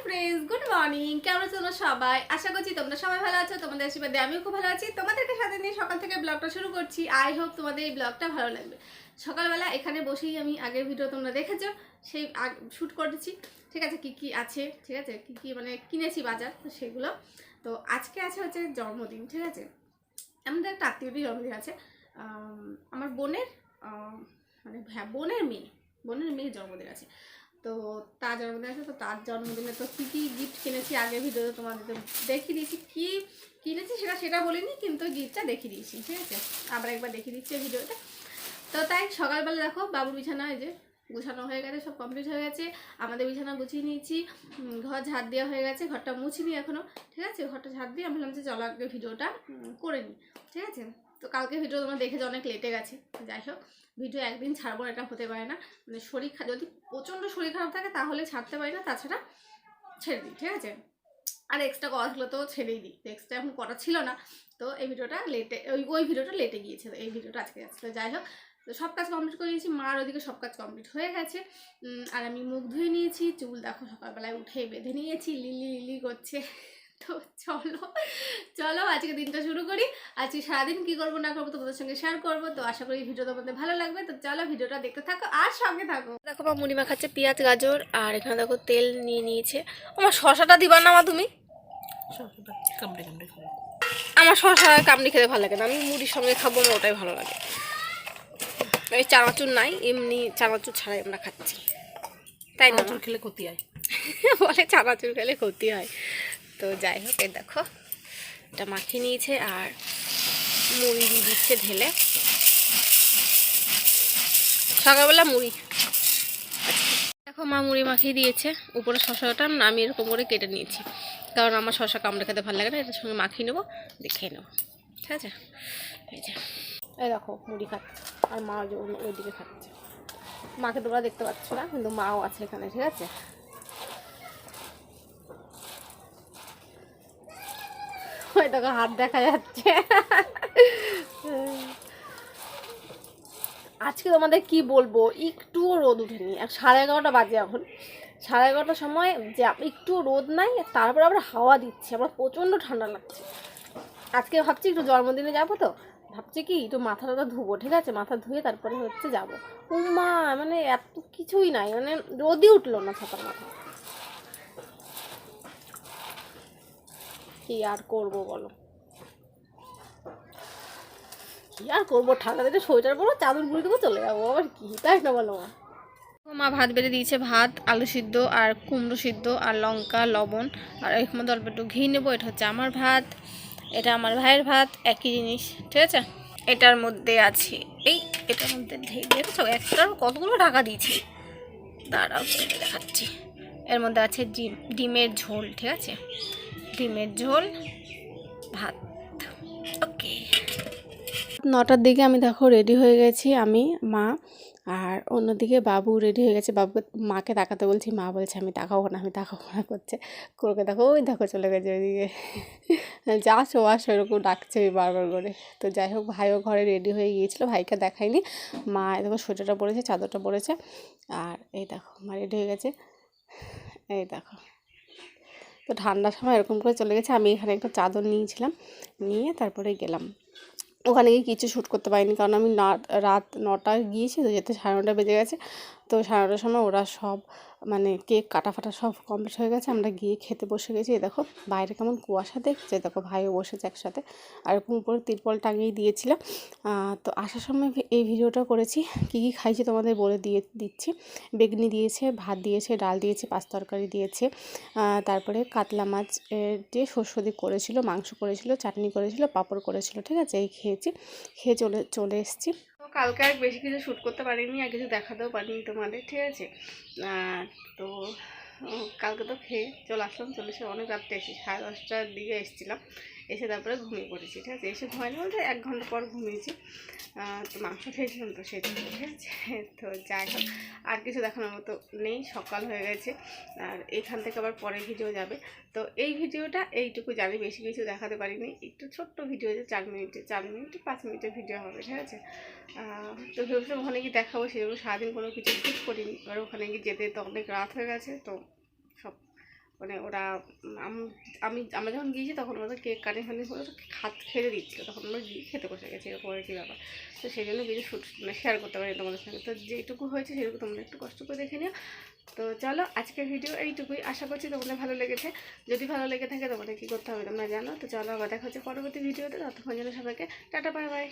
Friends, good morning. কেমন আছো তোমরা সবাই? আশা করছি তোমরা সবাই ভালো আছো। তোমাদের আশীর্বাদে আমিও খুব ভালো আছি। তোমাদেরকে সাথে নিয়ে সকাল থেকে ব্লগটা শুরু করছি। আই হোপ তোমাদের এই ব্লগটা ভালো লাগবে। সকালবেলা এখানে বসেই আমি আগের ভিডিও তোমরা দেখেছো, সেই শ্যুট করেছি। ঠিক আছে, কি কি আছে, ঠিক আছে, কি কি মানে কিনেছি বাজার, তো সেগুলো। তো আজকে আছে হচ্ছে জন্মদিন, ঠিক আছে। আমাদের একটা আত্মীয়টির জন্মদিন আছে, আমার বোনের, মানে হ্যাঁ বোনের মেয়ের জন্মদিন আছে। তো তার জন্মদিন আছে, তো তার জন্মদিনে তো কী কী গিফট কিনেছি আগের ভিডিওতে তোমাদের দেখিয়ে দিয়েছি। কী কিনেছি সেটা বলিনি, কিন্তু গিফটটা দেখিয়ে দিয়েছি, ঠিক আছে। আবার একবার দেখিয়ে দিচ্ছি এই ভিডিওতে। তো তাই সকালবেলা দেখো বাবুর বিছানা এই যে গুছানো হয়ে গেছে, সব কমপ্লিট হয়ে গেছে। আমাদের বিছানা গুছিয়ে নিয়েছি, ঘর ঝাড় দেওয়া হয়ে গেছে, ঘরটা মুছিনি এখনও, ঠিক আছে। ঘরটা ঝাড় দিয়ে আমি বললাম যে চলো আগে ভিডিওটা করে নিই, ঠিক আছে। তো কালকে ভিডিও তোমরা দেখেছো অনেক লেটে গেছে। যাই হোক, ভিডিও একদিন ছাড়বো এটা হতে পারে না, মানে শরীর যদি প্রচণ্ড শরীর খারাপ থাকে তাহলে ছাড়তে পারি না, তাছাড়া ছেড়ে দিই, ঠিক আছে। আর এক্সট্রা করা থাকলে তো ছেড়েই দিই, এক্সট্রা এখন করা ছিল না। তো এই ভিডিওটা লেটে ওই ভিডিওটা লেটে গিয়েছে, এই ভিডিওটা আজকে যাচ্ছে। তো যাই হোক, তো সব কাজ কমপ্লিট করে নিয়েছি, মার ওদিকে সব কাজ কমপ্লিট হয়ে গেছে। আর আমি মুখ ধুয়ে নিয়েছি, চুল দেখো সকালবেলায় উঠে বেঁধে নিয়েছি, লিলি লিলি করছে। তো চলো চলো আজকে দিনটা শুরু করি। আজকে সারাদিন কি করবো না করবো তোমাদের সঙ্গে শেয়ার করবো। তো আশা করি ভিডিও তোমাদের ভালো লাগবে। তো চলো ভিডিওটা দেখতে থাকো আর সঙ্গে থাকো। দেখো মা মুড়ি মাখাচ্ছে পেঁয়াজ গাজর, আর এখানে দেখো তেল নিয়ে নিয়েছে। আমার শশাটা দিবা না মা তুমি? আমার শশা কামড়ি খেতে ভালো লাগে না, আমি মুড়ির সঙ্গে খাবো না, ওটাই ভালো লাগে। এই চানাচুর নাই, এমনি চানাচুর ছাড়াই আমরা খাচ্ছি, তাই না? খেলে ক্ষতি হয় বলে চানাচুর খেলে ক্ষতি হয়। তো যাই হোক, এই দেখো এটা মাখিয়ে নিয়েছে আর মুড়ি দিয়ে দিচ্ছে ঢেলে। সকালবেলা মুড়ি দেখো মা মুড়ি মাখিয়ে দিয়েছে। উপরে শশাটা আমি এরকম করে কেটে নিয়েছি, কারণ আমার শশা কামড়ে খেতে ভালো লাগে না, এটার সঙ্গে মাখিয়ে নেবো, দেখে নেবো, ঠিক আছে। এই যে এই দেখো মুড়ি খাচ্ছে, আর মা ওইদিকে খাচ্ছে। মাকে তোমরা দেখতে পাচ্ছ না, কিন্তু মাও আছে এখানে, ঠিক আছে। ওই দেখো হাত দেখা যাচ্ছে। আজকে তোমাদের কি বলবো, একটুও রোদ উঠেনি, আর 11:30 বাজে এখন। 11:30টার সময় যে একটু রোদ নাই, তারপর আবার হাওয়া দিচ্ছে, আমার প্রচণ্ড ঠান্ডা লাগছে। আজকে ভাবছি একটু জন্মদিনে যাবো, তো ভাবছি কি একটু মাথাটা ধুবো, ঠিক আছে। মাথা ধুয়ে তারপরে হচ্ছে যাবো। উমা মানে এত কিছুই নাই, মানে রোদই উঠলো না ছাতার মাথায়। কি আর করবো বলো, কি আর করবো, ঠান্ডা দিনে সোয়েটার পরবো, চাদর মুড়ি দেবো, চলে যাবো, আবার কি, তাই না বলো মা? মা ভাত বেড়ে দিয়েছে, ভাত আলু সিদ্ধ আর কুমড়ো সিদ্ধ আর লঙ্কা লবণ, আর এর মধ্যে অল্প একটু ঘি নেবো। এটা হচ্ছে আমার ভাত, এটা আমার ভাইয়ের ভাত, একই জিনিস, ঠিক আছে। এটার মধ্যে আছে এটার মধ্যে দেখেছো একটার কতগুলো ঢাকা দিয়েছি, দাঁড়াও দেখাচ্ছি। এর মধ্যে আছে ডিমের ঝোল, ঠিক আছে, ডিমের ঝোল, ভাত। ওকে, 9টার দিকে আমি দেখো রেডি হয়ে গেছি, আমি মা, আর অন্যদিকে বাবু রেডি হয়ে গেছে। মাকে তাকাতে বলছি, মা বলছে আমি তাকাবো না করছে। করকে দেখো ওই দেখো চলে গেছে ওইদিকে, যা আসো এরকম ডাকছে বারবার করে। তো যাই হোক, ভাইও ঘরে রেডি হয়ে গিয়েছিলো, ভাইকে দেখাইনি। মা দেখো সোয়েটারটা পরেছে, চাদরটা পরেছে, আর এই দেখো মা রেডি হয়ে গেছে, এই দেখো। তো ঠান্ডার সময় এরকম করে চলে গেছে। আমি এখানে একটা চাদর নিয়েছিলাম, নিয়ে তারপরে গেলাম। ওখানে গিয়ে কিছু শ্যুট করতে পারিনি, কারণ আমি রাত 9টায় গিয়েছি, তো যেতে 9:30 বেজে গেছে। তো 9:30টার সময় ওরা সব মানে কেক কাটা ফাটা সব কমপ্লিট হয়ে গেছে, আমরা গিয়ে খেতে বসে গেছি। এই দেখো বাইরে কেমন কুয়াশা দেখছে, দেখো ভাইও বসেছে একসাথে, আর এরকম উপরে তিরপল টাঙিয়ে দিয়েছিল। তো আসার সময় এই ভিডিওটা করেছি, কী কী খাইছি তোমাদের বলে দিচ্ছি। বেগনি দিয়েছে, ভাত দিয়েছে, ডাল দিয়েছে, পাঁচ তরকারি দিয়েছে, তারপরে কাতলা মাছ দিয়ে সরষে করেছিল, মাংস করেছিল, চাটনি করেছিল, পাঁপড় করেছিল, ঠিক আছে। এই খেয়ে চলে এসেছি। তো কালকে আর বেশি কিছু শ্যুট করতে পারিনি, আর কিছু দেখাতেও পারিনি তোমাদের, ঠিক আছে। তো কালকে তো খেয়ে চলে আসলাম, চলে এসে অনেক রাত্রে এসেছি, 10:30টার দিকে এসেছিলাম, এসে তারপরে ঘুমিয়ে পড়েছি, ঠিক আছে। এসে ঘুমাইনি বলতে 1 ঘন্টা পর ঘুমিয়েছি। তো মাংস খেয়েছিলাম, তো সেই জন্য, ঠিক আছে। তো যাই হোক, আর কিছু দেখানোর মতো নেই, সকাল হয়ে গেছে, আর এইখান থেকে আবার পরের ভিডিও যাবে। তো এই ভিডিওটা এইটুকু যাবে, বেশি কিছু দেখাতে পারিনি, একটু ছোট্ট ভিডিও, যে 4 মিনিট 5 মিনিটের ভিডিও হবে, ঠিক আছে। তো ভেবেছিলাম ওখানে গিয়ে দেখাবো, সেজন্য সারাদিন কোনো কিছু শ্যুট করিনি। এবার ওখানে গিয়ে যেতে তো অনেক রাত হয়ে গেছে, তো সব মানে ওরা আমরা যখন গিয়েছি তখন ওদের কেক কাটিং ফাটিং করে খেতে দিচ্ছিলো, তখন আমরা গিয়ে খেতে বসে গেছি, এরকম আর কি ব্যাপার। তো সেই জন্য কিছু মানে শেয়ার করতে পারি তোমাদের সঙ্গে। তো যেটুকু হয়েছে সেটুকু তোমরা একটু কষ্ট করে দেখে নিও। তো চলো আজকের ভিডিও এইটুকুই, আশা করছি তোমাদের ভালো লেগেছে। যদি ভালো লেগে থাকে তোমাদের কী করতে হবে তোমরা জানো। তো চলো আবার দেখা হচ্ছে পরবর্তী ভিডিওতে, ততক্ষণ জন্য সবাইকে টাটা বাই বাই।